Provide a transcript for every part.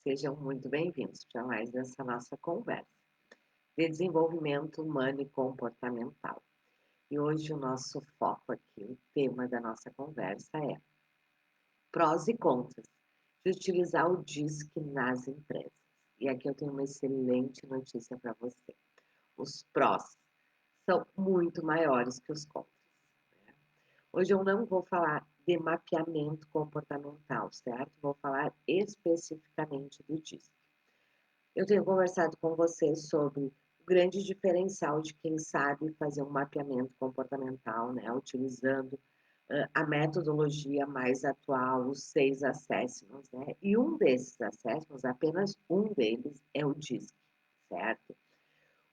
Sejam muito bem-vindos para mais essa nossa conversa de desenvolvimento humano e comportamental. E hoje o nosso foco aqui, o tema da nossa conversa é prós e contras de utilizar o DISC nas empresas. E aqui eu tenho uma excelente notícia para você. Os prós são muito maiores que os contras. Hoje eu não vou falar de mapeamento comportamental, certo? Vou falar especificamente do DISC. Eu tenho conversado com vocês sobre o grande diferencial de quem sabe fazer um mapeamento comportamental, né, utilizando a metodologia mais atual, os 6 assessments, né? E um desses assessments, apenas um deles, é o DISC, certo?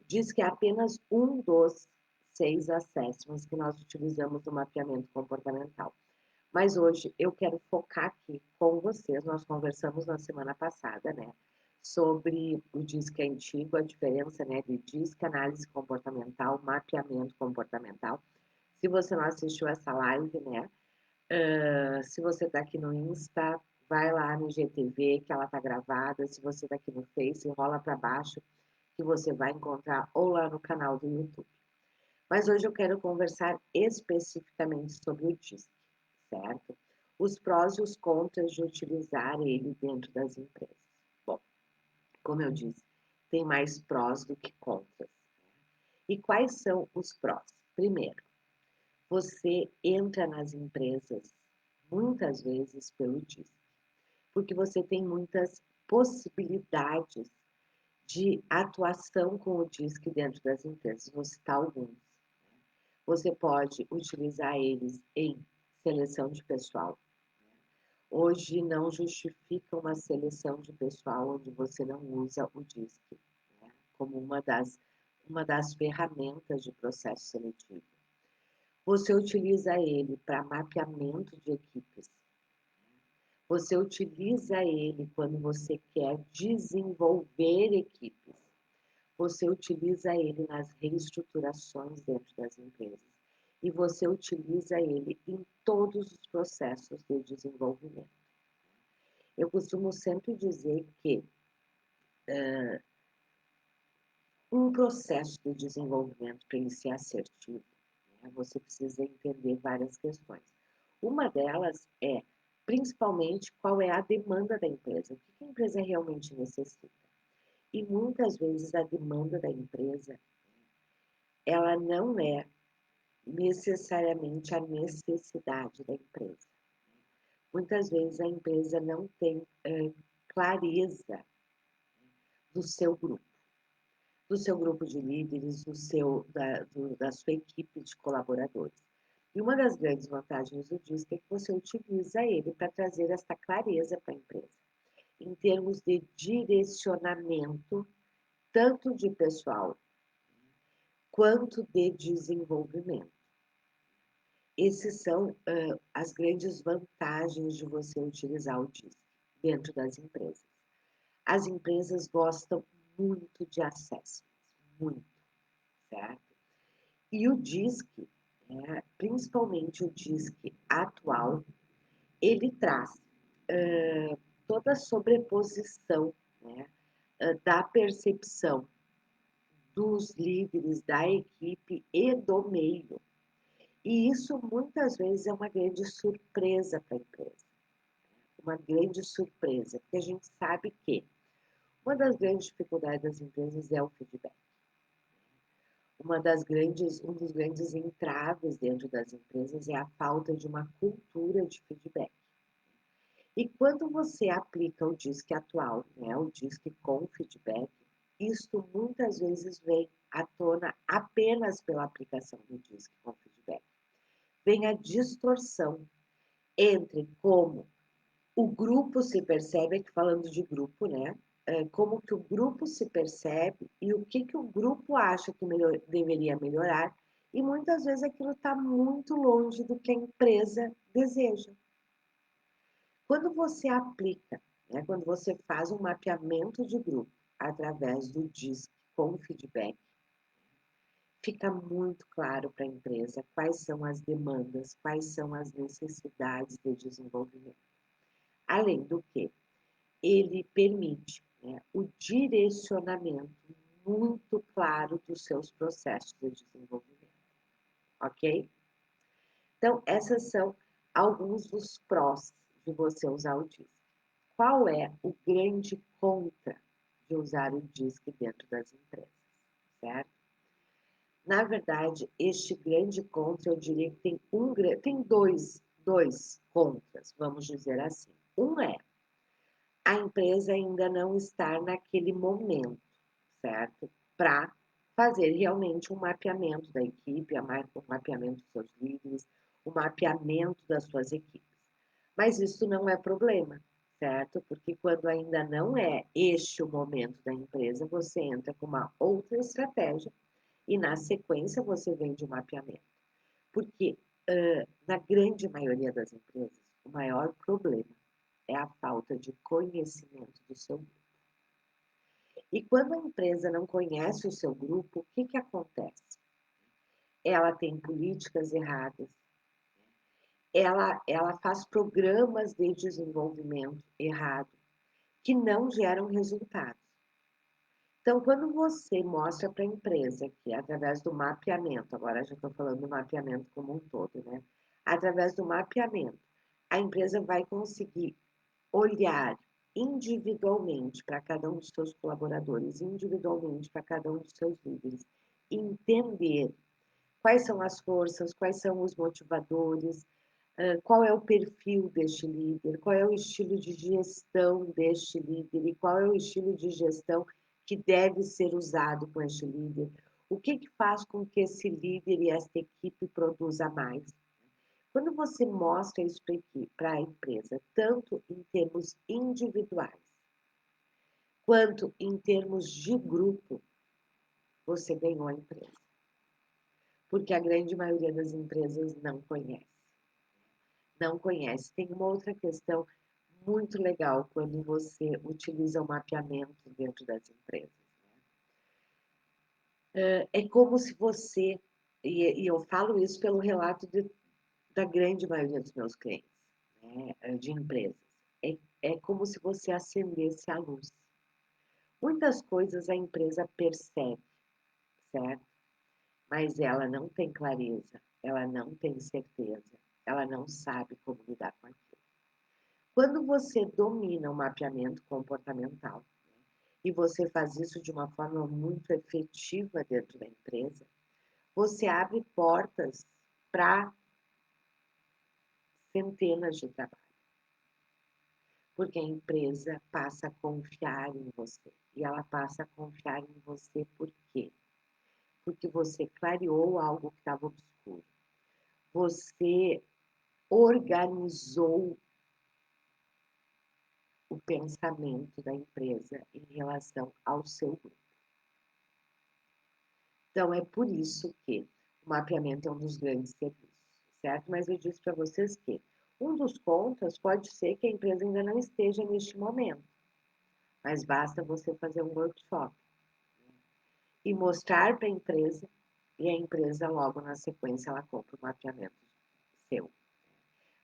O DISC é apenas um dos 6 assessments que nós utilizamos no mapeamento comportamental. Mas hoje eu quero focar aqui com vocês, nós conversamos na semana passada, né, sobre o DISC antigo, a diferença, né, de DISC, análise comportamental, mapeamento comportamental. Se você não assistiu essa live, né, se você está aqui no Insta, vai lá no IGTV, que ela está gravada. Se você está aqui no Face, rola para baixo, que você vai encontrar ou lá no canal do YouTube. Mas hoje eu quero conversar especificamente sobre o DISC, certo? Os prós e os contras de utilizar ele dentro das empresas. Bom, como eu disse, tem mais prós do que contras. E quais são os prós? Primeiro, você entra nas empresas muitas vezes pelo DISC, porque você tem muitas possibilidades de atuação com o DISC dentro das empresas. Vou citar alguns. Você pode utilizar eles em seleção de pessoal. Hoje não justifica uma seleção de pessoal onde você não usa o DISC, né, como uma das ferramentas de processo seletivo. Você utiliza ele para mapeamento de equipes. Você utiliza ele quando você quer desenvolver equipes. Você utiliza ele nas reestruturações dentro das empresas. E você utiliza ele em todos os processos de desenvolvimento. Eu costumo sempre dizer que um processo de desenvolvimento, para ele ser assertivo, né, você precisa entender várias questões. Uma delas é, principalmente, qual é a demanda da empresa, o que a empresa realmente necessita. E muitas vezes a demanda da empresa, ela não é necessariamente a necessidade da empresa. Muitas vezes a empresa não tem clareza do seu grupo de líderes, da sua equipe de colaboradores. E uma das grandes vantagens do DISC é que você utiliza ele para trazer essa clareza para a empresa, em termos de direcionamento, tanto de pessoal quanto de desenvolvimento. Esses são as grandes vantagens de você utilizar o DISC dentro das empresas. As empresas gostam muito de acesso, muito, certo? E o DISC, né, principalmente o DISC atual, ele traz toda a sobreposição, né, da percepção dos líderes, da equipe e do meio. E isso muitas vezes é uma grande surpresa para a empresa. Uma grande surpresa, porque a gente sabe que uma das grandes dificuldades das empresas é o feedback. Um dos grandes entraves dentro das empresas é a falta de uma cultura de feedback. E quando você aplica o DISC atual, né, o DISC com feedback, isto muitas vezes vem à tona apenas pela aplicação do DISC com feedback. Vem a distorção entre como o grupo se percebe, aqui falando de grupo, né? Como que o grupo se percebe e o que o grupo acha que deveria melhorar, e muitas vezes aquilo está muito longe do que a empresa deseja. Quando você aplica, né, quando você faz um mapeamento de grupo através do DISC com feedback, fica muito claro para a empresa quais são as demandas, quais são as necessidades de desenvolvimento. Além do que, ele permite, né, o direcionamento muito claro dos seus processos de desenvolvimento, ok? Então, essas são alguns dos prós de você usar o DISC. Qual é o grande contra de usar o DISC dentro das empresas, certo? Na verdade, este grande contra, eu diria que tem dois contras, vamos dizer assim. Um é a empresa ainda não estar naquele momento, certo? Para fazer realmente um mapeamento da equipe, um mapeamento dos seus líderes, um mapeamento das suas equipes. Mas isso não é problema, certo? Porque quando ainda não é este o momento da empresa, você entra com uma outra estratégia e na sequência você vem de um mapeamento. Porque na grande maioria das empresas, o maior problema é a falta de conhecimento do seu grupo. E quando a empresa não conhece o seu grupo, o que acontece? Ela tem políticas erradas, ela faz programas de desenvolvimento errado, que não geram resultados. Então, quando você mostra para a empresa que, através do mapeamento, agora já estou falando do mapeamento como um todo, né? Através do mapeamento, a empresa vai conseguir olhar individualmente para cada um dos seus colaboradores, individualmente para cada um dos seus líderes, entender quais são as forças, quais são os motivadores, qual é o perfil deste líder, qual é o estilo de gestão deste líder e qual é o estilo de gestão que deve ser usado com este líder, o que faz com que esse líder e esta equipe produza mais. Quando você mostra isso para a empresa, tanto em termos individuais, quanto em termos de grupo, você ganhou a empresa. Porque a grande maioria das empresas não conhece. Não conhece. Tem uma outra questão muito legal quando você utiliza o mapeamento dentro das empresas. É como se você, e eu falo isso pelo relato da grande maioria dos meus clientes, né, de empresas, é como se você acendesse a luz. Muitas coisas a empresa percebe, certo? Mas ela não tem clareza, ela não tem certeza, ela não sabe como lidar com aquilo. Quando você domina o mapeamento comportamental, né, e você faz isso de uma forma muito efetiva dentro da empresa, você abre portas para centenas de trabalhos. Porque a empresa passa a confiar em você. E ela passa a confiar em você por quê? Porque você clareou algo que estava obscuro. Você organizou o pensamento da empresa em relação ao seu grupo. Então, é por isso que o mapeamento é um dos grandes serviços, certo? Mas eu disse para vocês que um dos contras pode ser que a empresa ainda não esteja neste momento, mas basta você fazer um workshop, né, e mostrar para a empresa, e a empresa logo na sequência ela compra o mapeamento seu.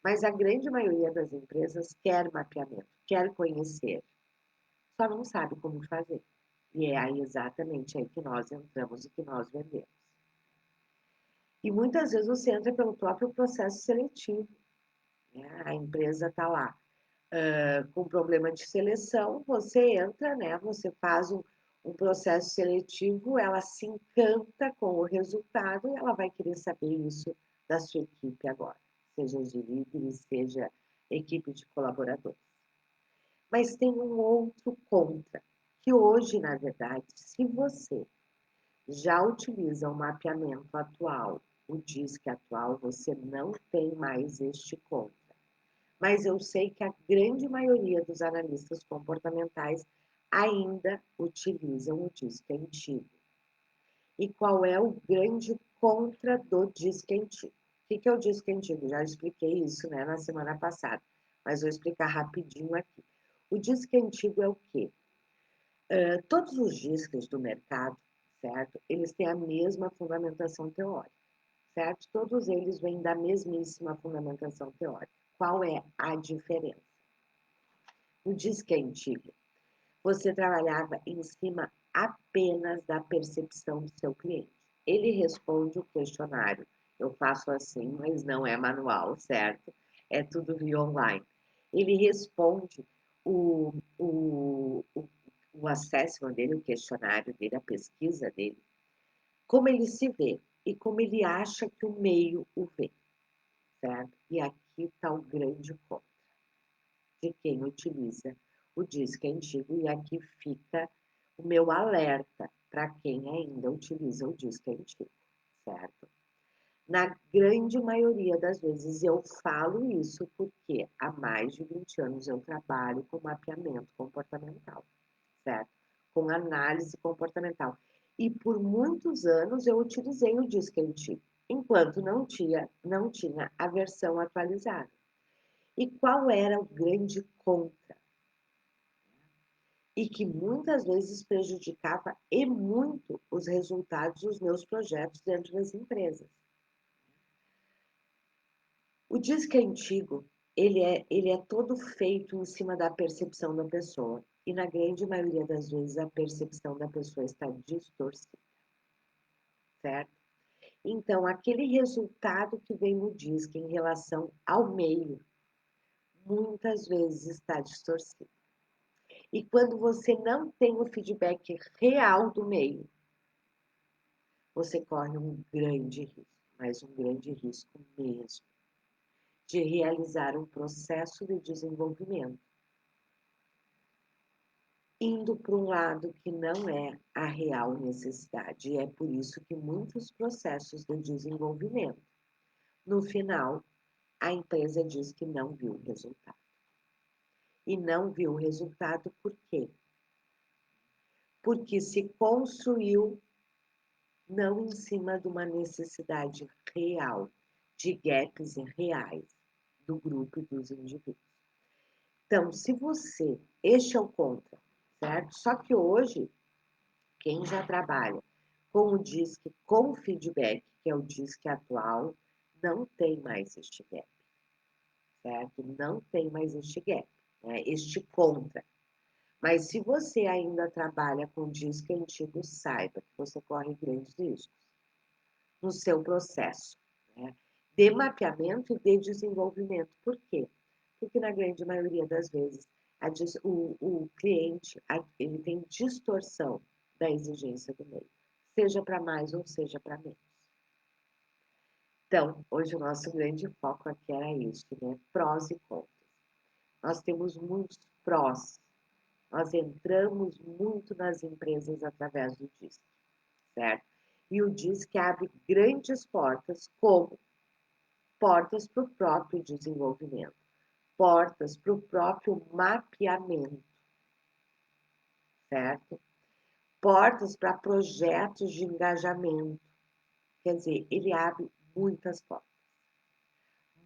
Mas a grande maioria das empresas quer mapeamento, quer conhecer, só não sabe como fazer. E é aí exatamente aí que nós entramos e que nós vendemos. E muitas vezes você entra pelo próprio processo seletivo, né? A empresa está lá com problema de seleção, você entra, né? Você faz um processo seletivo, ela se encanta com o resultado e ela vai querer saber isso da sua equipe agora, seja de líderes, seja equipe de colaboradores. Mas tem um outro contra, que hoje, na verdade, se você já utiliza o mapeamento atual, o DISC atual, você não tem mais este contra. Mas eu sei que a grande maioria dos analistas comportamentais ainda utilizam o DISC antigo. E qual é o grande contra do DISC antigo? O que é o DISC antigo? Já expliquei isso, né, na semana passada, mas vou explicar rapidinho aqui. O DISC antigo é o quê? Todos os DISCs do mercado, certo? Eles têm a mesma fundamentação teórica, certo? Todos eles vêm da mesmíssima fundamentação teórica. Qual é a diferença? O Disque Antigo, você trabalhava em cima apenas da percepção do seu cliente. Ele responde o questionário. Eu faço assim, mas não é manual, certo? É tudo via online. Ele responde o, o, o, o assessment dele, o questionário dele, a pesquisa dele, como ele se vê e como ele acha que o meio o vê, certo? E aqui está o grande ponto de quem utiliza o Disque Antigo, e aqui fica o meu alerta para quem ainda utiliza o Disque Antigo, certo? Na grande maioria das vezes eu falo isso porque há mais de 20 anos eu trabalho com mapeamento comportamental, certo? Com análise comportamental. E por muitos anos eu utilizei o Disque Antigo, enquanto não tinha a versão atualizada. E qual era o grande contra? E que muitas vezes prejudicava e muito os resultados dos meus projetos dentro das empresas. O Disque Antigo, ele é todo feito em cima da percepção da pessoa. E na grande maioria das vezes a percepção da pessoa está distorcida, certo? Então, aquele resultado que vem no Disque em relação ao meio, muitas vezes está distorcido. E quando você não tem o feedback real do meio, você corre um grande risco, mas um grande risco mesmo, de realizar um processo de desenvolvimento, indo para um lado que não é a real necessidade. E é por isso que muitos processos de desenvolvimento, no final, a empresa diz que não viu o resultado. E não viu o resultado por quê? Porque se construiu não em cima de uma necessidade real, de gaps reais do grupo e dos indivíduos. Então, se você, este é o contra, certo? Só que hoje, quem já trabalha com o DISC com feedback, que é o DISC atual, não tem mais este gap, certo? Não tem mais este gap, né? Este contra. Mas se você ainda trabalha com DISC antigo, saiba que você corre grandes riscos no seu processo, né, de mapeamento e de desenvolvimento. Por quê? Porque na grande maioria das vezes o cliente ele tem distorção da exigência do meio, seja para mais ou seja para menos. Então, hoje o nosso grande foco aqui era isso, né? Prós e contras. Nós temos muitos prós. Nós entramos muito nas empresas através do DISC, certo? E o DISC abre grandes portas, como portas para o próprio desenvolvimento, portas para o próprio mapeamento, certo? Portas para projetos de engajamento. Quer dizer, ele abre muitas portas.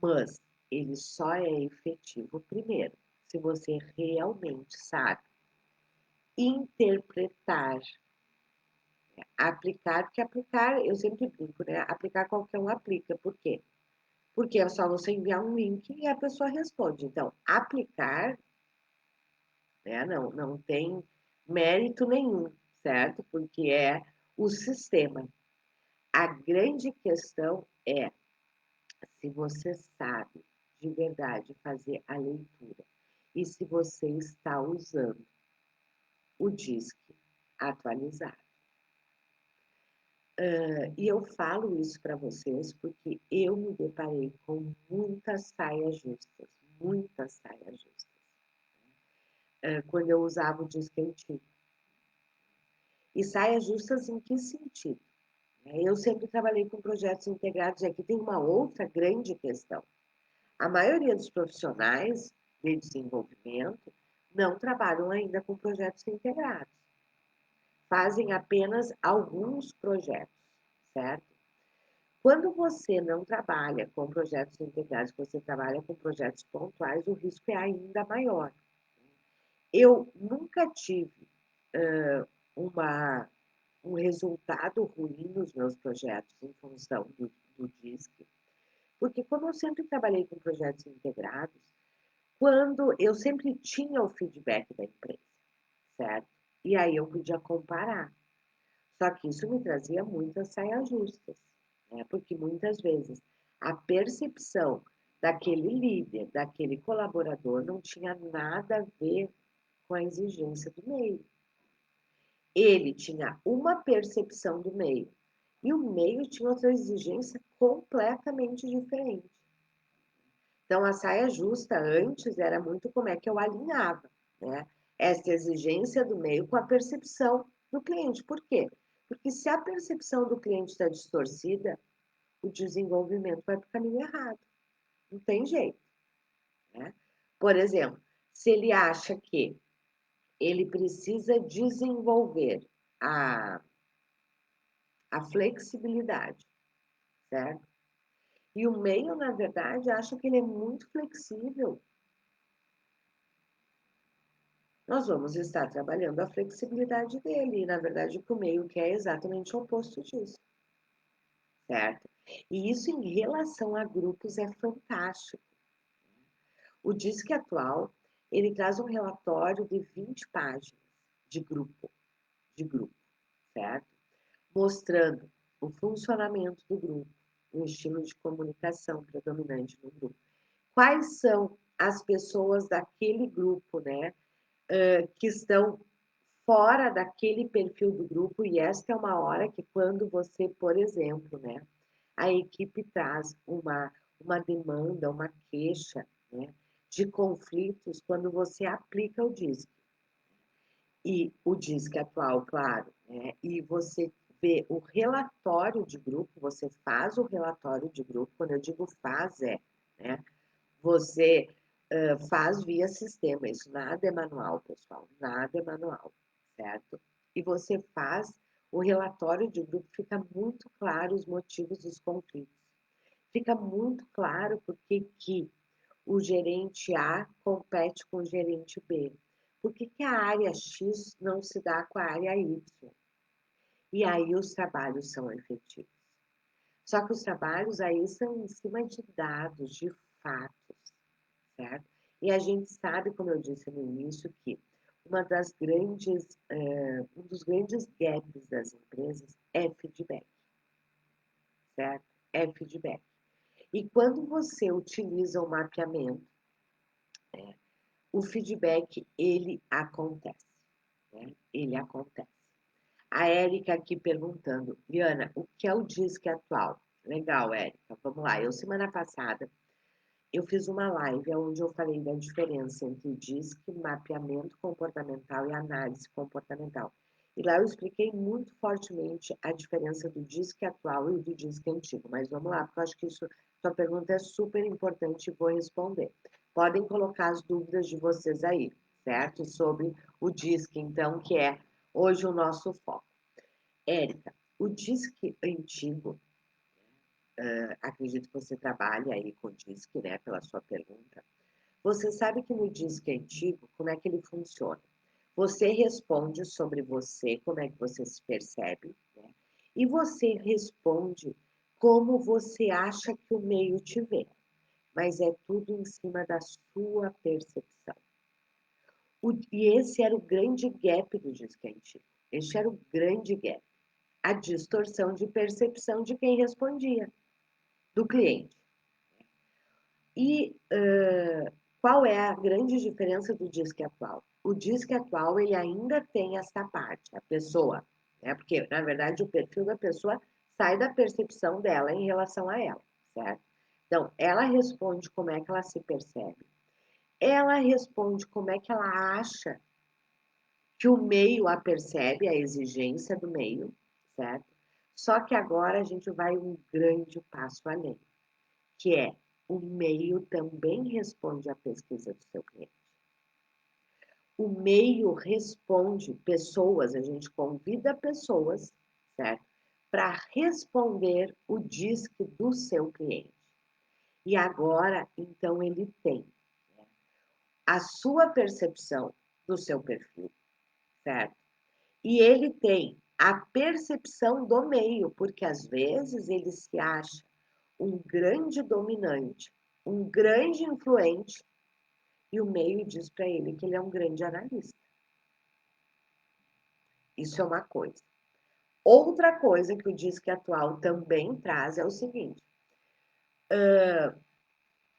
Mas ele só é efetivo, primeiro, se você realmente sabe interpretar, aplicar, porque aplicar, eu sempre brinco, né? Aplicar qualquer um aplica. Por quê? Porque é só você enviar um link e a pessoa responde. Então, aplicar, né, não tem mérito nenhum, certo? Porque é o sistema. A grande questão é se você sabe de verdade fazer a leitura e se você está usando o DISC atualizado. E eu falo isso para vocês porque eu me deparei com muitas saias justas, muitas saias justas, quando eu usava o disco antigo. E saias justas em que sentido? Eu sempre trabalhei com projetos integrados e aqui tem uma outra grande questão. A maioria dos profissionais de desenvolvimento não trabalham ainda com projetos integrados. Fazem apenas alguns projetos, certo? Quando você não trabalha com projetos integrados, você trabalha com projetos pontuais, o risco é ainda maior. Eu nunca tive um resultado ruim nos meus projetos em função do DISC, porque como eu sempre trabalhei com projetos integrados, quando eu sempre tinha o feedback da empresa, certo? E aí eu podia comparar. Só que isso me trazia muitas saias justas, né? Porque muitas vezes a percepção daquele líder, daquele colaborador, não tinha nada a ver com a exigência do meio. Ele tinha uma percepção do meio e o meio tinha outra exigência completamente diferente. Então, a saia justa antes era muito como é que eu alinhava, né? Essa exigência do meio com a percepção do cliente. Por quê? Porque se a percepção do cliente está distorcida, o desenvolvimento vai para o caminho errado. Não tem jeito, né? Por exemplo, se ele acha que ele precisa desenvolver a flexibilidade, certo? E o meio, na verdade, acha que ele é muito flexível. Nós vamos estar trabalhando a flexibilidade dele, e na verdade o que o meio quer é exatamente o oposto disso, certo? E isso em relação a grupos é fantástico. O DISC atual, ele traz um relatório de 20 páginas de grupo, certo? Mostrando o funcionamento do grupo, o estilo de comunicação predominante no grupo. Quais são as pessoas daquele grupo, né, que estão fora daquele perfil do grupo, e esta é uma hora que quando você, por exemplo, né, a equipe traz uma demanda, uma queixa, né, de conflitos, quando você aplica o DISC. E o DISC atual, claro, né, e você vê o relatório de grupo, você faz o relatório de grupo, quando eu digo faz, né, você faz via sistema, isso nada é manual, pessoal, nada é manual, certo? E você faz o relatório de grupo, fica muito claro os motivos dos conflitos. Fica muito claro porque que o gerente A compete com o gerente B. Por que que a área X não se dá com a área Y? E aí os trabalhos são efetivos. Só que os trabalhos aí são em cima de dados, de fatos, certo? E a gente sabe, como eu disse no início, que um dos grandes gaps das empresas é feedback, certo? É feedback. E quando você utiliza o mapeamento, né, o feedback, ele acontece, né? Ele acontece. A Érica aqui perguntando, Liana, o que é o DISC atual? Legal, Érica, vamos lá. Eu, semana passada, eu fiz uma live onde eu falei da diferença entre DISC, mapeamento comportamental e análise comportamental. E lá eu expliquei muito fortemente a diferença do DISC atual e do DISC antigo. Mas vamos lá, porque eu acho que sua pergunta é super importante e vou responder. Podem colocar as dúvidas de vocês aí, certo? Sobre o DISC, então, que é hoje o nosso foco. Érica, o DISC antigo, acredito que você trabalha aí com o DISC, né, pela sua pergunta. Você sabe que no DISC antigo, como é que ele funciona? Você responde sobre você, como é que você se percebe, né? E você responde como você acha que o meio te vê, mas é tudo em cima da sua percepção. E esse era o grande gap do DISC antigo. Esse era o grande gap. A distorção de percepção de quem respondia, do cliente. E qual é a grande diferença do DISC atual? O DISC atual, ele ainda tem essa parte, a pessoa, né? Porque, na verdade, o perfil da pessoa sai da percepção dela em relação a ela, certo? Então, ela responde como é que ela se percebe. Ela responde como é que ela acha que o meio a percebe, a exigência do meio, certo? Só que agora a gente vai um grande passo além, que é o meio também responde à pesquisa do seu cliente. O meio responde pessoas, a gente convida pessoas, certo? Para responder o DISC do seu cliente. E agora, então, ele tem, né, a sua percepção do seu perfil, certo? E ele tem a percepção do meio, porque às vezes ele se acha um grande dominante, um grande influente, e o meio diz para ele que ele é um grande analista. Isso é uma coisa. Outra coisa que o DISC atual também traz é o seguinte: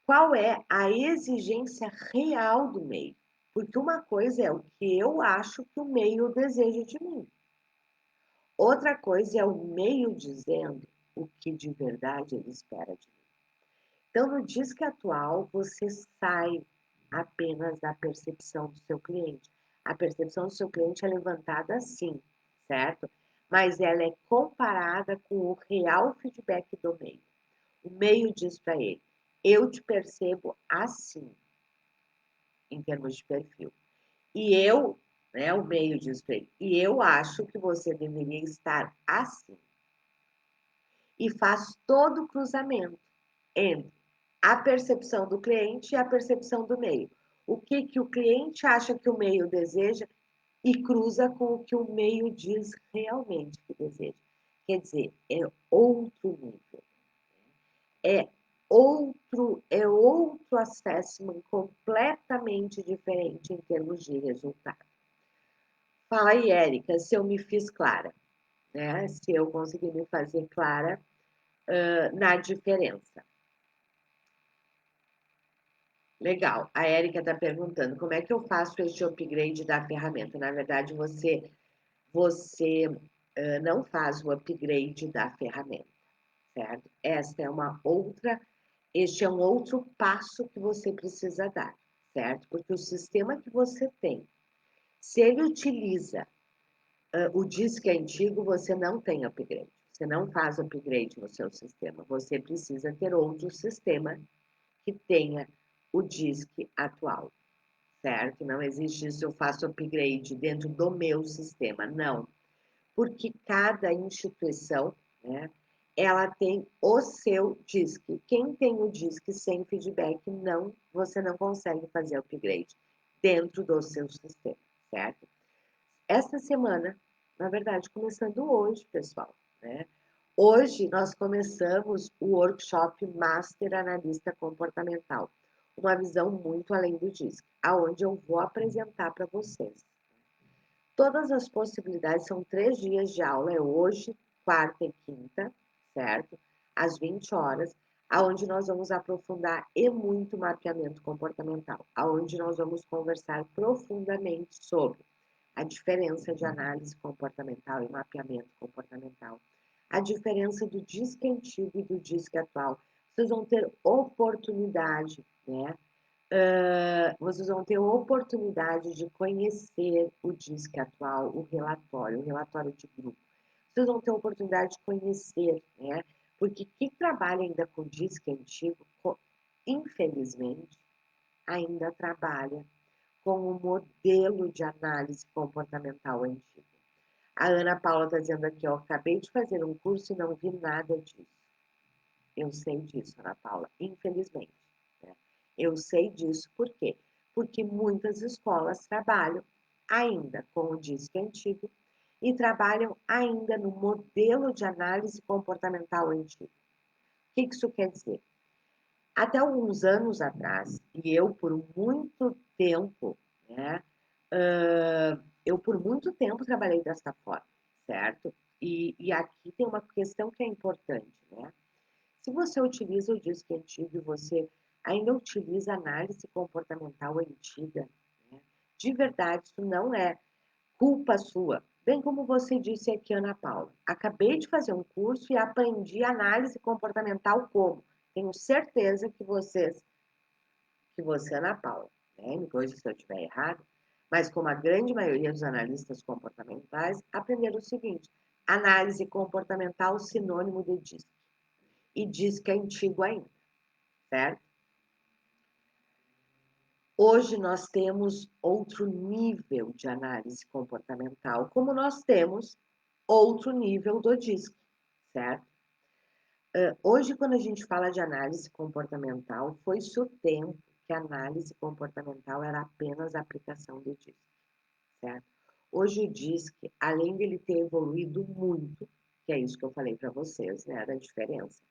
qual é a exigência real do meio? Porque uma coisa é o que eu acho que o meio deseja de mim. Outra coisa é o meio dizendo o que de verdade ele espera de mim. Então, no DISC atual, você sai apenas da percepção do seu cliente. A percepção do seu cliente é levantada sim, certo? Mas ela é comparada com o real feedback do meio. O meio diz para ele: eu te percebo assim, em termos de perfil. E eu, né, o meio diz para ele, e eu acho que você deveria estar assim. E faz todo o cruzamento entre a percepção do cliente e a percepção do meio. O que o cliente acha que o meio deseja e cruza com o que o meio diz realmente que deseja. Quer dizer, é outro nível. É outro assessment completamente diferente em termos de resultado. Fala aí, Érica, se eu me fiz clara, né? Se eu consegui me fazer clara na diferença. Legal. A Érica está perguntando como é que eu faço este upgrade da ferramenta. Na verdade, você não faz o upgrade da ferramenta, certo? Este é um outro passo que você precisa dar, certo? Porque o sistema que você tem, se ele utiliza o DISC antigo, você não tem upgrade. Você não faz upgrade no seu sistema. Você precisa ter outro sistema que tenha o DISC atual, certo? Não existe isso, eu faço upgrade dentro do meu sistema, não. Porque cada instituição, né, ela tem o seu DISC. Quem tem o DISC sem feedback, você não consegue fazer upgrade dentro do seu sistema, certo? Esta semana, na verdade, começando hoje, pessoal, né? Hoje nós começamos o workshop Master Analista Comportamental, uma visão muito além do DISC, aonde eu vou apresentar para vocês. Todas as possibilidades, são 3 dias de aula, é hoje, quarta e quinta, certo? Às 20 horas, aonde nós vamos aprofundar e muito mapeamento comportamental, aonde nós vamos conversar profundamente sobre a diferença de análise comportamental e mapeamento comportamental, a diferença do DISC antigo e do DISC atual. Vocês vão ter oportunidade, né? Vocês vão ter oportunidade de conhecer o DISC atual, o relatório de grupo. Vocês vão ter oportunidade de conhecer, né? Porque quem trabalha ainda com DISC antigo, infelizmente, ainda trabalha com o modelo de análise comportamental antigo. A Ana Paula está dizendo aqui, ó, acabei de fazer um curso e não vi nada disso. Eu sei disso, Ana Paula, infelizmente. Né? Eu sei disso por quê? Porque muitas escolas trabalham ainda com o DISC antigo e trabalham ainda no modelo de análise comportamental antigo. O que isso quer dizer? Até alguns anos atrás, e eu por muito tempo, né, eu por muito tempo trabalhei dessa forma, certo? E aqui tem uma questão que é importante, né? Se você utiliza o DISC antigo e você ainda utiliza análise comportamental antiga, né, de verdade, isso não é culpa sua. Bem como você disse aqui, Ana Paula. Acabei de fazer um curso e aprendi análise comportamental como? Tenho certeza que você, Ana Paula, né, me corrija se eu estiver errado, mas como a grande maioria dos analistas comportamentais, aprenderam o seguinte: análise comportamental sinônimo de DISC. E DISC é antigo ainda, certo? Hoje nós temos outro nível de análise comportamental, como nós temos outro nível do DISC, certo? Hoje, quando a gente fala de análise comportamental, foi-se o tempo que a análise comportamental era apenas a aplicação do DISC, certo? Hoje o DISC, além dele ter evoluído muito, que é isso que eu falei para vocês, né, da diferença,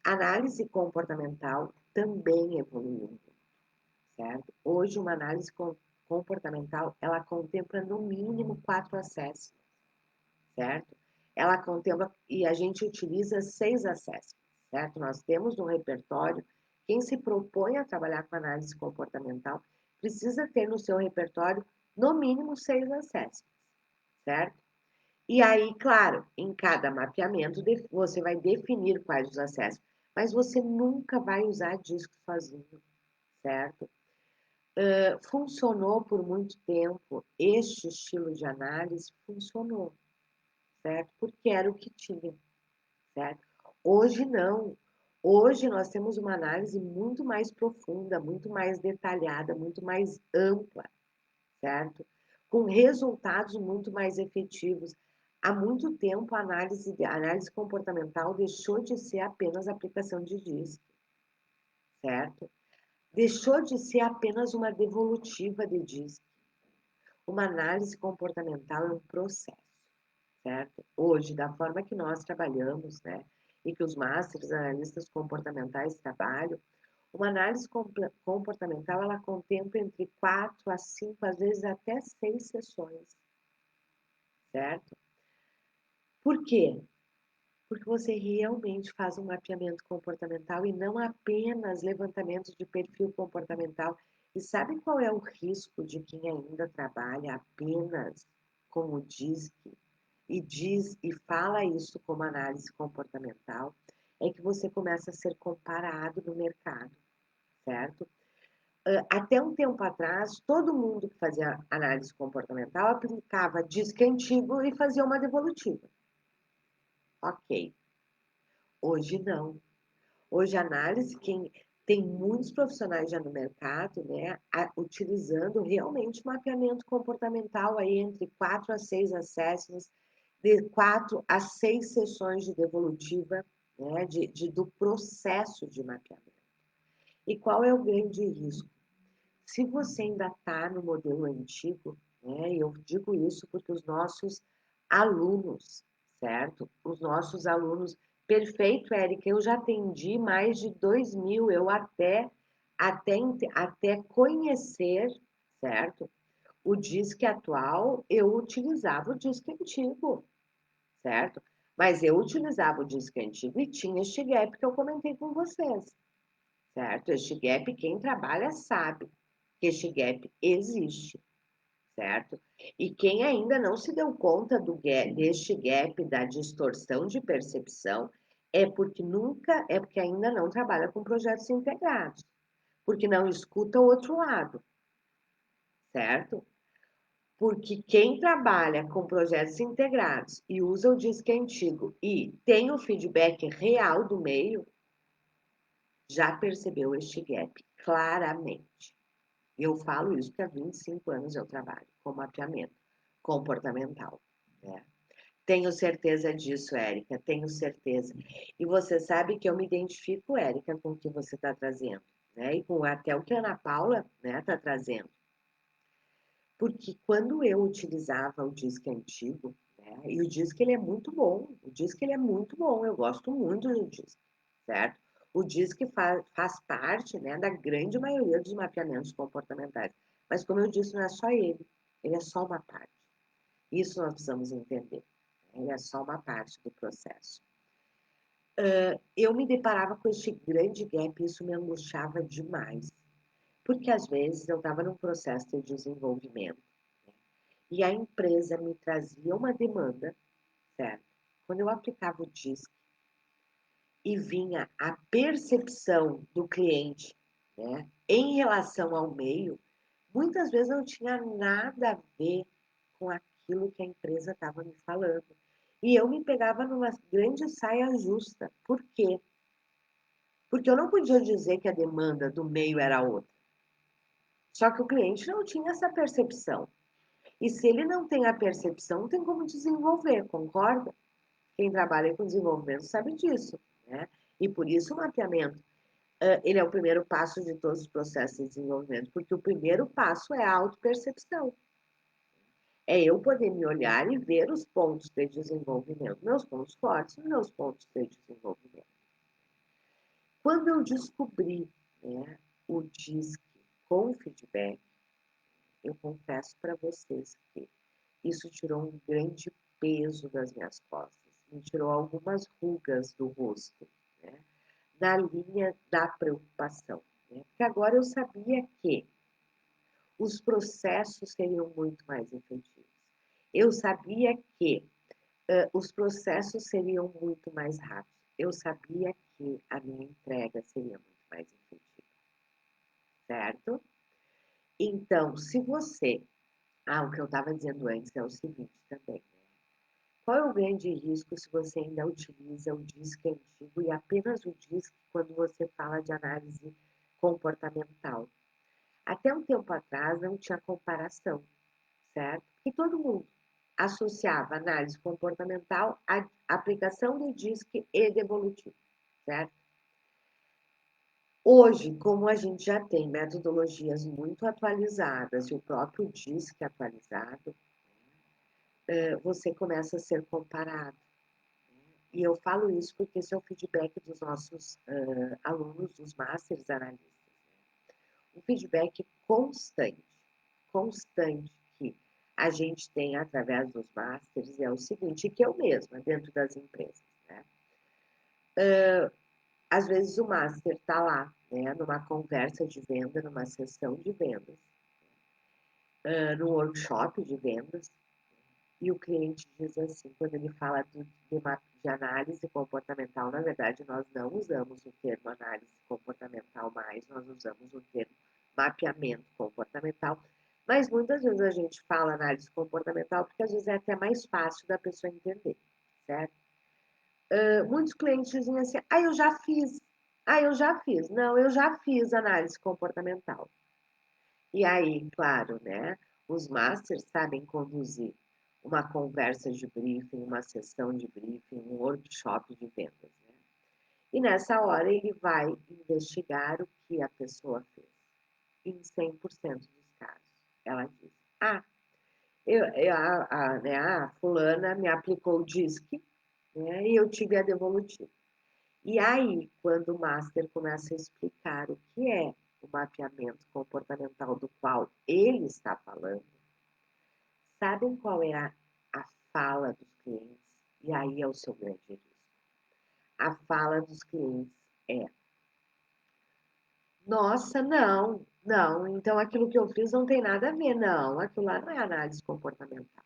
a análise comportamental também evoluiu muito, certo? Hoje, uma análise comportamental, ela contempla no mínimo 4 acessos, certo? Ela contempla, e a gente utiliza 6 acessos, certo? Nós temos no repertório, quem se propõe a trabalhar com análise comportamental precisa ter no seu repertório no mínimo 6 acessos, certo? E aí, claro, em cada mapeamento você vai definir quais os acessos, mas você nunca vai usar disco sozinho, certo? Funcionou por muito tempo, este estilo de análise funcionou, certo? Porque era o que tinha, certo? Hoje não. Hoje nós temos uma análise muito mais profunda, muito mais detalhada, muito mais ampla, certo? Com resultados muito mais efetivos. Há muito tempo a análise comportamental deixou de ser apenas aplicação de disco, certo? Deixou de ser apenas uma devolutiva de disco. Uma análise comportamental é um processo, certo? Hoje, da forma que nós trabalhamos, né, e que os masters analistas comportamentais trabalham, uma análise comportamental, ela contempla entre 4 a 5, às vezes até 6 sessões, certo? Por quê? Porque você realmente faz um mapeamento comportamental e não apenas levantamento de perfil comportamental. E sabe qual é o risco de quem ainda trabalha apenas com o DISC e diz e fala isso como análise comportamental? É que você começa a ser comparado no mercado, certo? Até um tempo atrás, todo mundo que fazia análise comportamental aplicava DISC antigo e fazia uma devolutiva. Ok. Hoje não. Hoje a análise, quem tem muitos profissionais já no mercado, né, utilizando realmente mapeamento comportamental aí entre 4 a 6 acessos, de 4 a 6 sessões de devolutiva, né, do processo de mapeamento. E qual é o grande risco? Se você ainda está no modelo antigo, né, eu digo isso porque os nossos alunos, certo? Os nossos alunos, perfeito, Érica, eu já atendi mais de 2.000, eu até conhecer, certo? O DISC atual, eu utilizava o DISC antigo, certo? Mas eu utilizava o DISC antigo e tinha este gap que eu comentei com vocês, certo? Este gap, quem trabalha sabe que este gap existe, certo? E quem ainda não se deu conta deste gap, da distorção de percepção, é porque ainda não trabalha com projetos integrados, porque não escuta o outro lado, certo? Porque quem trabalha com projetos integrados e usa o disque antigo e tem o feedback real do meio, já percebeu este gap claramente. Eu falo isso porque há 25 anos eu trabalho com mapeamento comportamental, né? Tenho certeza disso, Érica, tenho certeza. E você sabe que eu me identifico, Érica, com o que você está trazendo, né? E com até o que a Ana Paula, né, está trazendo. Porque quando eu utilizava o disque antigo, né, e o disque ele é muito bom, o disque ele é muito bom, eu gosto muito do disque, certo? O disque faz parte, né, da grande maioria dos mapeamentos comportamentais. Mas como eu disse, não é só ele é só uma parte. Isso nós precisamos entender. Ele é só uma parte do processo. Eu me deparava com este grande gap e isso me angustiava demais. Porque às vezes eu estava num processo de desenvolvimento, né, e a empresa me trazia uma demanda, certo? Quando eu aplicava o DISC e vinha a percepção do cliente, né, em relação ao meio, muitas vezes não tinha nada a ver com aquilo que a empresa estava me falando. E eu me pegava numa grande saia justa. Por quê? Porque eu não podia dizer que a demanda do meio era outra. Só que o cliente não tinha essa percepção. E se ele não tem a percepção, não tem como desenvolver, concorda? Quem trabalha com desenvolvimento sabe disso, né? E por isso o mapeamento, ele é o primeiro passo de todos os processos de desenvolvimento, porque o primeiro passo é a autopercepção. É eu poder me olhar e ver os pontos de desenvolvimento, meus pontos fortes e meus pontos de desenvolvimento. Quando eu descobri, né, o DISC com feedback, eu confesso para vocês que isso tirou um grande peso das minhas costas, me tirou algumas rugas do rosto, né? Na linha da preocupação, né? Porque agora eu sabia que os processos seriam muito mais efetivos. Eu sabia que os processos seriam muito mais rápidos. Eu sabia que a minha entrega seria muito mais efetiva, certo? Então, se você. O que eu estava dizendo antes é o seguinte também, né? Qual é o grande risco se você ainda utiliza o DISC antigo e apenas o DISC quando você fala de análise comportamental? Até um tempo atrás não tinha comparação, certo? Porque todo mundo associava análise comportamental à aplicação do DISC e do evolutivo, certo? Hoje, como a gente já tem metodologias muito atualizadas e o próprio DISC atualizado, você começa a ser comparado. E eu falo isso porque esse é o feedback dos nossos alunos, dos Masters analistas. Um feedback constante que a gente tem através dos Masters é o seguinte, que eu mesma, dentro das empresas, né? Às vezes o Master está lá, né, numa conversa de venda, numa sessão de vendas, no workshop de vendas, e o cliente diz assim, quando ele fala de análise comportamental, na verdade, nós não usamos o termo análise comportamental mais, nós usamos o termo mapeamento comportamental, mas muitas vezes a gente fala análise comportamental porque às vezes é até mais fácil da pessoa entender, certo? Muitos clientes dizem assim, eu já fiz. Eu já fiz. Não, eu já fiz análise comportamental. E aí, claro, né? Os masters sabem conduzir uma conversa de briefing, uma sessão de briefing, um workshop de vendas, né? E nessa hora ele vai investigar o que a pessoa fez. Em 100% dos casos, ela diz: a fulana me aplicou o DISC, né, e eu tive a devolutiva. E aí, quando o Master começa a explicar o que é o mapeamento comportamental do qual ele está falando, sabem qual é a fala dos clientes? E aí é o seu grande risco. A fala dos clientes é: nossa, não, então aquilo que eu fiz não tem nada a ver, não, aquilo lá não é análise comportamental.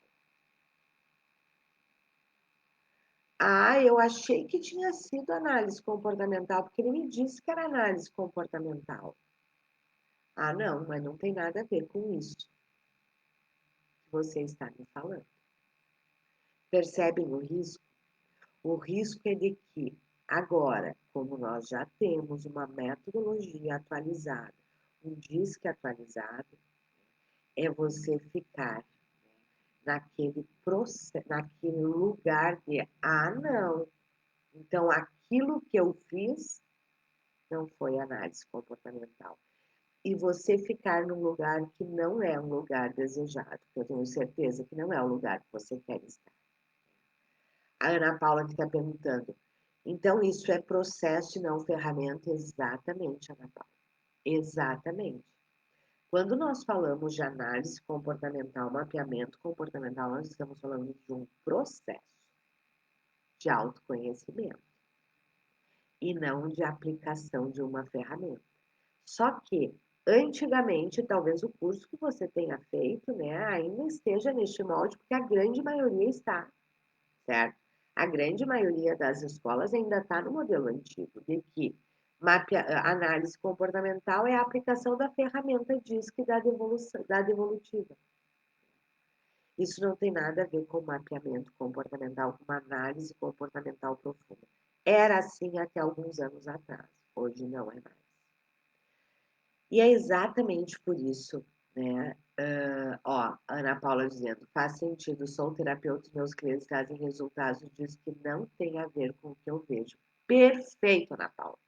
Eu achei que tinha sido análise comportamental, porque ele me disse que era análise comportamental. Não, mas não tem nada a ver com isso que você está me falando. Percebem o risco? O risco é de que, agora, como nós já temos uma metodologia atualizada, um DISC atualizado, é você ficar naquele lugar de, não, então aquilo que eu fiz não foi análise comportamental. E você ficar num lugar que não é um lugar desejado, que eu tenho certeza que não é o lugar que você quer estar. A Ana Paula que está perguntando, então isso é processo e não ferramenta? Exatamente, Ana Paula. Exatamente. Quando nós falamos de análise comportamental, mapeamento comportamental, nós estamos falando de um processo de autoconhecimento e não de aplicação de uma ferramenta. Só que, antigamente, talvez o curso que você tenha feito, né, ainda esteja neste molde, porque a grande maioria está, certo? A grande maioria das escolas ainda está no modelo antigo, de que análise comportamental é a aplicação da ferramenta DISC da devolutiva. Isso não tem nada a ver com mapeamento comportamental, com uma análise comportamental profunda. Era assim até alguns anos atrás, hoje não é mais. E é exatamente por isso, né? A Ana Paula dizendo, faz sentido, sou terapeuta, meus clientes trazem resultados disso que não tem a ver com o que eu vejo. Perfeito, Ana Paula.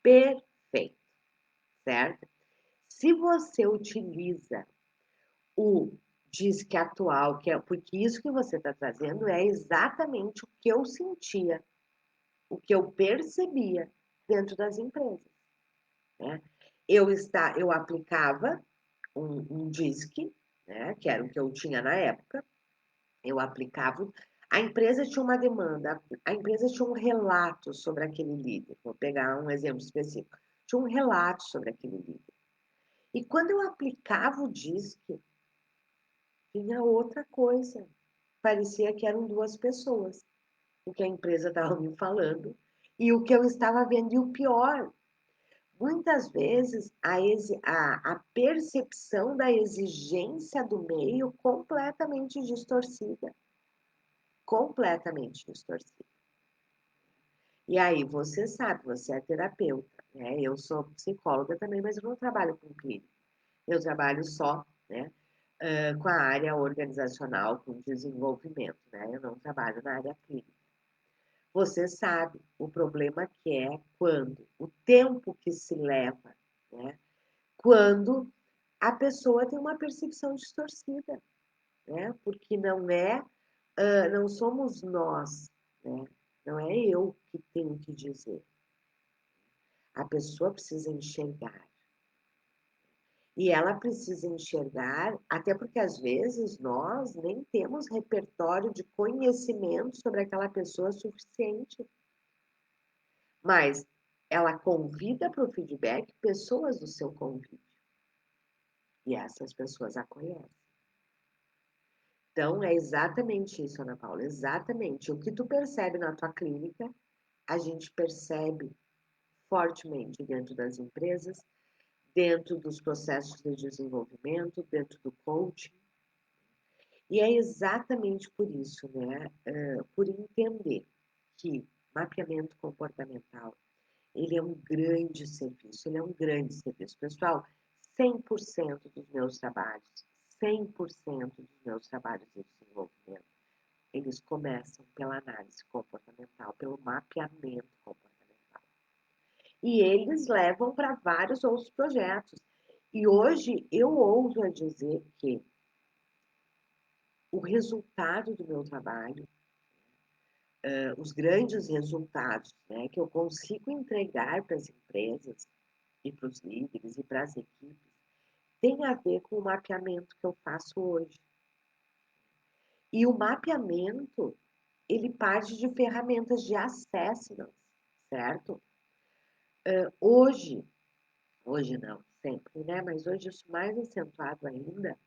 Perfeito, certo? Se você utiliza o DISC atual, porque isso que você está trazendo é exatamente o que eu sentia, o que eu percebia dentro das empresas, né? eu aplicava um DISC, né, que era o que eu tinha na época, eu aplicava, a empresa tinha uma demanda, a empresa tinha um relato sobre aquele líder, vou pegar um exemplo específico, tinha um relato sobre aquele líder. E quando eu aplicava o DISC, vinha outra coisa, parecia que eram duas pessoas, o que a empresa estava me falando e o que eu estava vendo, e o pior, muitas vezes a percepção da exigência do meio completamente distorcida. Completamente distorcida. E aí, você sabe, você é terapeuta, né? Eu sou psicóloga também, mas eu não trabalho com clínica. Eu trabalho só, né, com a área organizacional, com desenvolvimento, né? Eu não trabalho na área clínica. Você sabe o problema que é quando o tempo que se leva, né? Quando a pessoa tem uma percepção distorcida, né? Porque não somos nós, né? Não é eu que tenho que dizer. A pessoa precisa enxergar. E ela precisa enxergar, até porque às vezes nós nem temos repertório de conhecimento sobre aquela pessoa suficiente. Mas ela convida para o feedback pessoas do seu convívio. E essas pessoas a conhecem. Então, é exatamente isso, Ana Paula, exatamente. O que tu percebe na tua clínica, a gente percebe fortemente dentro das empresas, dentro dos processos de desenvolvimento, dentro do coaching. E é exatamente por isso, né? Por entender que mapeamento comportamental, ele é um grande serviço, ele é um grande serviço. Pessoal, 100% dos meus trabalhos, 100% dos meus trabalhos de desenvolvimento, eles começam pela análise comportamental, pelo mapeamento comportamental. E eles levam para vários outros projetos. E hoje eu ouso a dizer que o resultado do meu trabalho, os grandes resultados, né, que eu consigo entregar para as empresas e para os líderes e para as equipes, tem a ver com o mapeamento que eu faço hoje. E o mapeamento, ele parte de ferramentas de assessment, certo? Hoje, hoje não, sempre, né? Mas hoje isso mais acentuado ainda,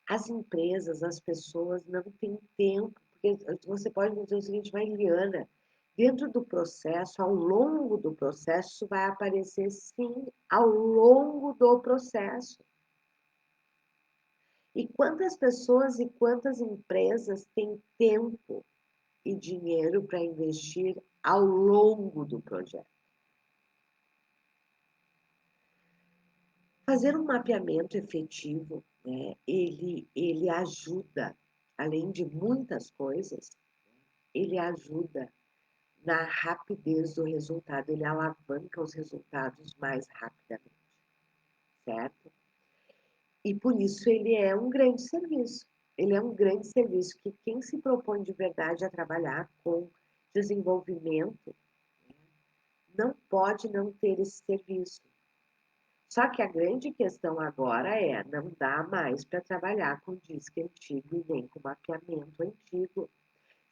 as empresas, as pessoas não têm tempo, porque você pode dizer o seguinte, Mailiana, dentro do processo, ao longo do processo, isso vai aparecer sim, ao longo do processo. E quantas pessoas e quantas empresas têm tempo e dinheiro para investir ao longo do projeto? Fazer um mapeamento efetivo, né, ele ajuda, além de muitas coisas, ele ajuda na rapidez do resultado, ele alavanca os resultados mais rapidamente, certo? E por isso ele é um grande serviço. Ele é um grande serviço que quem se propõe de verdade a trabalhar com desenvolvimento, né, não pode não ter esse serviço. Só que a grande questão agora é, não dá mais para trabalhar com disco antigo e nem com mapeamento antigo.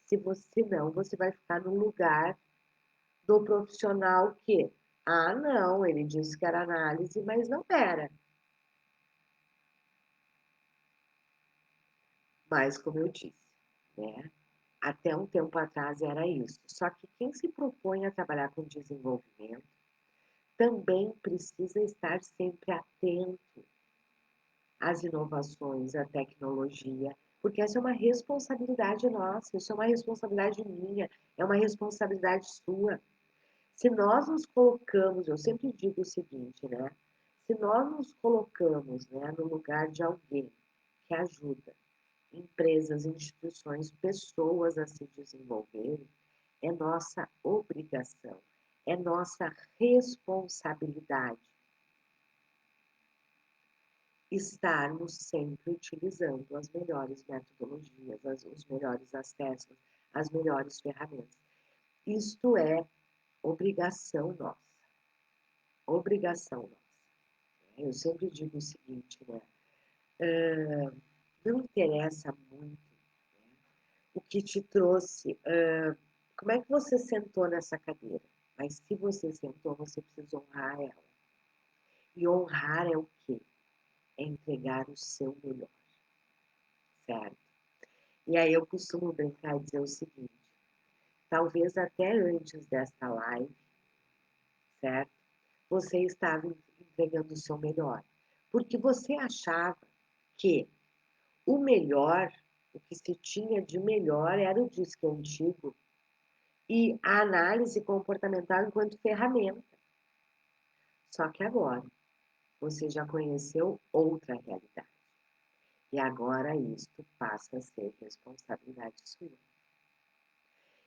Se você não, você vai ficar no lugar do profissional que, ah, não, ele disse que era análise, mas não era. Mas, como eu disse, né? Até um tempo atrás era isso. Só que quem se propõe a trabalhar com desenvolvimento também precisa estar sempre atento às inovações, à tecnologia, porque essa é uma responsabilidade nossa, isso é uma responsabilidade minha, é uma responsabilidade sua. Se nós nos colocamos, eu sempre digo o seguinte, né? Se nós nos colocamos, né, no lugar de alguém que ajuda empresas, instituições, pessoas a se desenvolverem, é nossa obrigação, é nossa responsabilidade estarmos sempre utilizando as melhores metodologias, os melhores acessos, as melhores ferramentas. Isto é obrigação nossa. Obrigação nossa. Eu sempre digo o seguinte, né? Não interessa muito, né, o que te trouxe, como é que você sentou nessa cadeira, mas se você sentou, você precisa honrar ela. E honrar é o quê? É entregar o seu melhor, certo? E aí eu costumo brincar e dizer o seguinte, talvez até antes desta live, certo? Você estava entregando o seu melhor, porque você achava que o melhor, o que se tinha de melhor era o disco antigo e a análise comportamental enquanto ferramenta. Só que agora você já conheceu outra realidade. E agora isto passa a ser responsabilidade sua.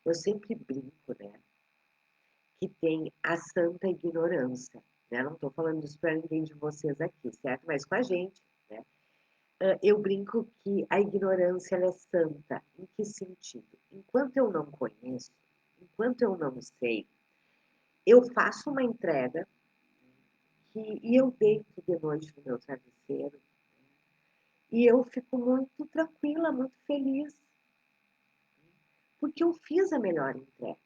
Eu sempre brinco, né? Que tem a santa ignorância. Né? Não estou falando isso para ninguém de vocês aqui, certo? Mas com a gente, né? Eu brinco que a ignorância ela é santa. Em que sentido? Enquanto eu não conheço, enquanto eu não sei, eu faço uma entrega e eu deito de noite no meu travesseiro e eu fico muito tranquila, muito feliz, porque eu fiz a melhor entrega,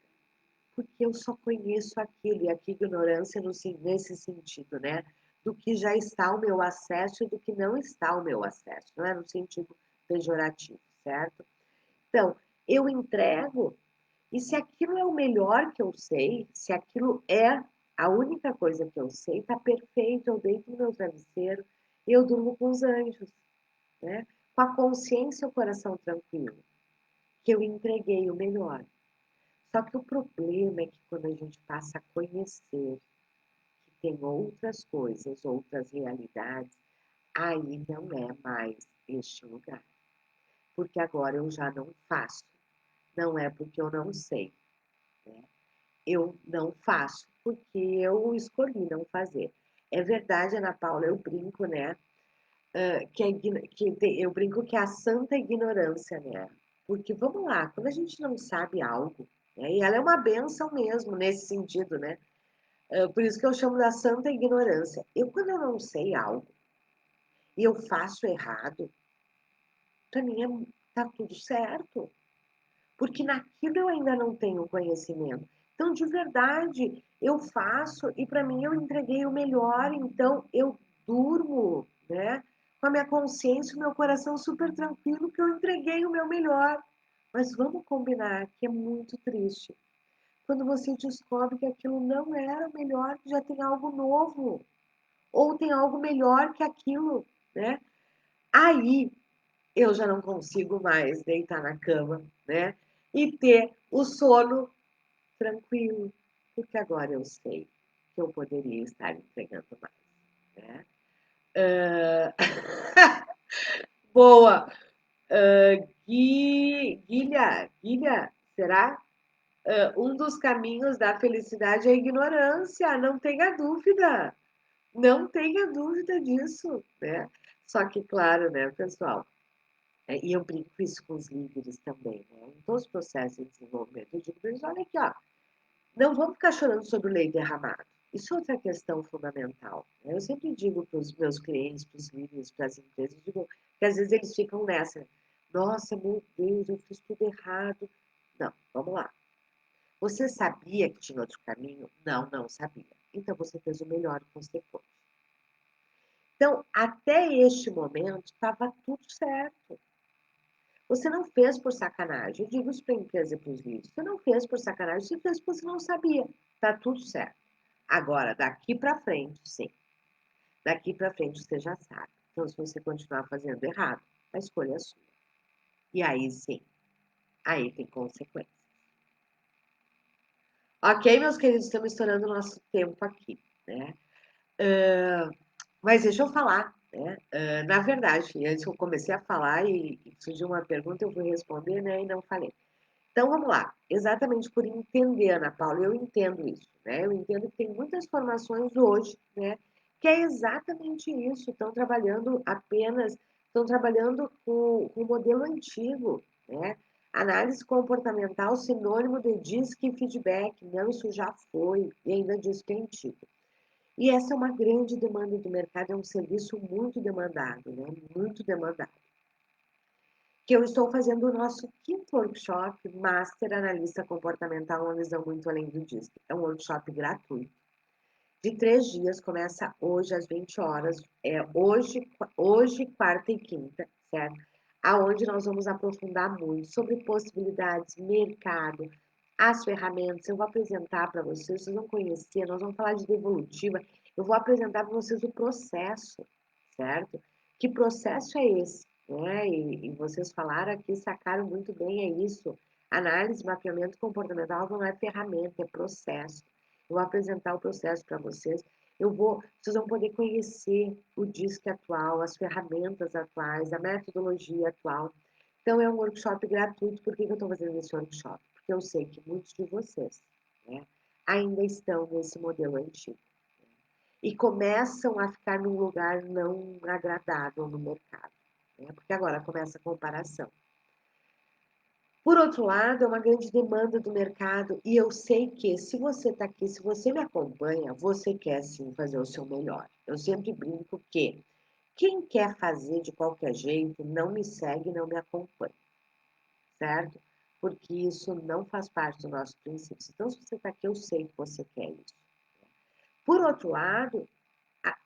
porque eu só conheço aquilo, e aqui ignorância nesse sentido, né? Do que já está ao meu acesso e do que não está ao meu acesso, não é no sentido pejorativo, certo? Então, eu entrego, e se aquilo é o melhor que eu sei, se aquilo é a única coisa que eu sei, está perfeito, eu deito no meu travesseiro, eu durmo com os anjos, né? Com a consciência e o coração tranquilo, que eu entreguei o melhor. Só que o problema é que quando a gente passa a conhecer que tem outras coisas, outras realidades, aí não é mais este lugar. Porque agora eu já não faço. Não é porque eu não sei, né? Eu não faço porque eu escolhi não fazer. É verdade, Ana Paula, eu brinco, né? Eu brinco que é a santa ignorância, né? Porque vamos lá, quando a gente não sabe algo, né? E ela é uma benção mesmo nesse sentido, né? Por isso que eu chamo da santa ignorância. Quando eu não sei algo e eu faço errado, para mim tá tudo certo, porque naquilo eu ainda não tenho conhecimento. Então, de verdade, eu faço e para mim eu entreguei o melhor, então eu durmo, né? Com a minha consciência, o meu coração super tranquilo, que eu entreguei o meu melhor. Mas vamos combinar que é muito triste quando você descobre que aquilo não era o melhor, que já tem algo novo, ou tem algo melhor que aquilo, né? Aí eu já não consigo mais deitar na cama, né? E ter o sono tranquilo, porque agora eu sei que eu poderia estar entregando mais, né? Boa! Guilha, será? Um dos caminhos da felicidade é a ignorância, não tenha dúvida. Não tenha dúvida disso, né? Só que, claro, né, pessoal, e eu brinco isso com os líderes também, né? Em todos os processos de desenvolvimento, eu digo para eles, olha aqui, ó, não vamos ficar chorando sobre o leite derramado. Isso é outra questão fundamental, né? Eu sempre digo para os meus clientes, para os líderes, para as empresas, digo que às vezes eles ficam nessa, nossa, meu Deus, eu fiz tudo errado. Não, vamos lá. Você sabia que tinha outro caminho? Não, não sabia. Então você fez o melhor que você pôde. Então, até este momento, estava tudo certo. Você não fez por sacanagem. Eu digo isso para a empresa e para os líderes. Você não fez por sacanagem, você fez porque você não sabia. Está tudo certo. Agora, daqui para frente, sim. Daqui para frente você já sabe. Então, se você continuar fazendo errado, a escolha é sua. E aí sim, aí tem consequências. Ok, meus queridos, estamos estourando o nosso tempo aqui, né? Mas deixa eu falar, né? Na verdade, antes eu comecei a falar e surgiu uma pergunta, eu fui responder, né? E não falei. Então vamos lá, exatamente por entender, Ana Paula, eu entendo isso, né? Eu entendo que tem muitas formações hoje, né? Que é exatamente isso, estão trabalhando com o modelo antigo, né? Análise comportamental, sinônimo de disque e feedback. Não, isso já foi, e ainda diz que é antigo. E essa é uma grande demanda do mercado, é um serviço muito demandado, né? Muito demandado. Que eu estou fazendo o nosso quinto workshop, Master Analista Comportamental, uma visão muito além do disco. É um workshop gratuito, de 3 dias, começa hoje às 20 horas, hoje, quarta e quinta, certo? Aonde nós vamos aprofundar muito sobre possibilidades, mercado, as ferramentas. Eu vou apresentar para vocês, vocês vão conhecer, nós vamos falar de devolutiva, eu vou apresentar para vocês o processo, certo? Que processo é esse? Né? E vocês falaram aqui, sacaram muito bem, é isso. Análise, mapeamento comportamental não é ferramenta, é processo. Eu vou apresentar o processo para vocês. Vocês vão poder conhecer o DISC atual, as ferramentas atuais, a metodologia atual. Então, é um workshop gratuito. Por que eu estou fazendo esse workshop? Porque eu sei que muitos de vocês, né, ainda estão nesse modelo antigo, né, e começam a ficar num lugar não agradável no mercado, né, porque agora começa a comparação. Por outro lado, é uma grande demanda do mercado e eu sei que se você está aqui, se você me acompanha, você quer sim fazer o seu melhor. Eu sempre brinco que quem quer fazer de qualquer jeito não me segue, não me acompanha, certo? Porque isso não faz parte do nosso princípio. Então, se você está aqui, eu sei que você quer isso. Por outro lado,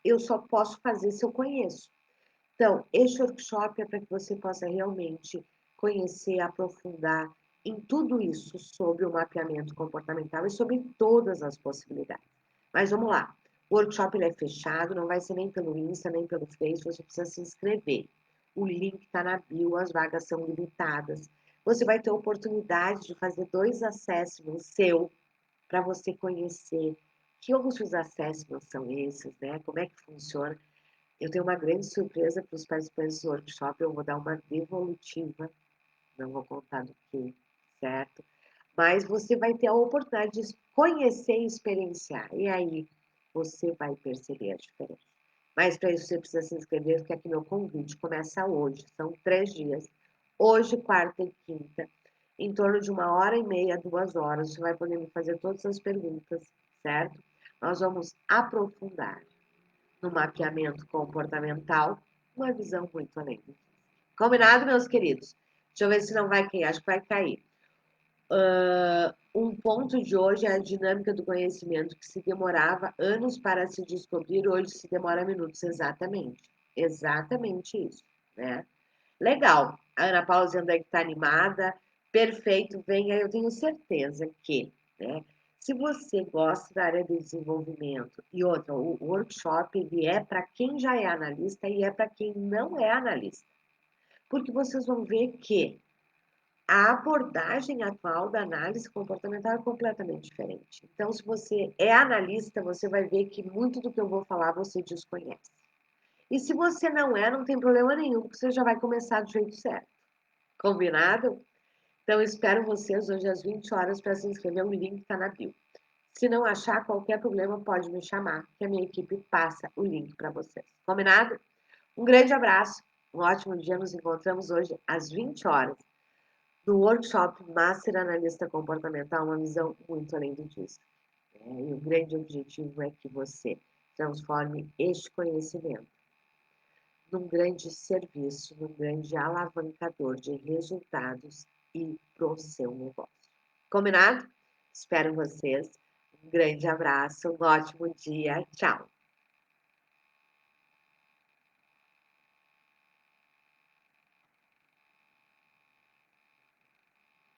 eu só posso fazer se eu conheço. Então, este workshop é para que você possa realmente conhecer, aprofundar em tudo isso sobre o mapeamento comportamental e sobre todas as possibilidades. Mas vamos lá. O workshop ele é fechado, não vai ser nem pelo Insta, nem pelo Face, você precisa se inscrever. O link está na bio, as vagas são limitadas. Você vai ter a oportunidade de fazer 2 assessments seu para você conhecer que outros assessments são esses, né? Como é que funciona. Eu tenho uma grande surpresa para os participantes do workshop, eu vou dar uma devolutiva, não vou contar do que, certo? Mas você vai ter a oportunidade de conhecer e experienciar, e aí você vai perceber a diferença. Mas para isso você precisa se inscrever, porque aqui meu convite começa hoje, são 3 dias, hoje, quarta e quinta, em torno de 1h30, 2 horas, você vai poder me fazer todas as perguntas, certo? Nós vamos aprofundar no mapeamento comportamental, uma visão muito além. Combinado, meus queridos? Deixa eu ver se não vai cair, acho que vai cair. Um ponto de hoje é a dinâmica do conhecimento que se demorava anos para se descobrir, hoje se demora minutos, exatamente. Exatamente isso, né? Legal. A Ana Paula dizendo aí que está animada. Perfeito, venha. Eu tenho certeza que, né, se você gosta da área de desenvolvimento e outra, o workshop ele é para quem já é analista e é para quem não é analista. Porque vocês vão ver que a abordagem atual da análise comportamental é completamente diferente. Então, se você é analista, você vai ver que muito do que eu vou falar você desconhece. E se você não é, não tem problema nenhum, porque você já vai começar do jeito certo. Combinado? Então, espero vocês hoje às 20 horas para se inscrever. O link está na bio. Se não achar qualquer problema, pode me chamar, que a minha equipe passa o link para vocês. Combinado? Um grande abraço, um ótimo dia. Nos encontramos hoje às 20 horas no workshop Master Analista Comportamental, uma visão muito além do disso. E o grande objetivo é que você transforme este conhecimento num grande serviço, num grande alavancador de resultados e pro seu negócio. Combinado? Espero vocês. Um grande abraço, um ótimo dia. Tchau!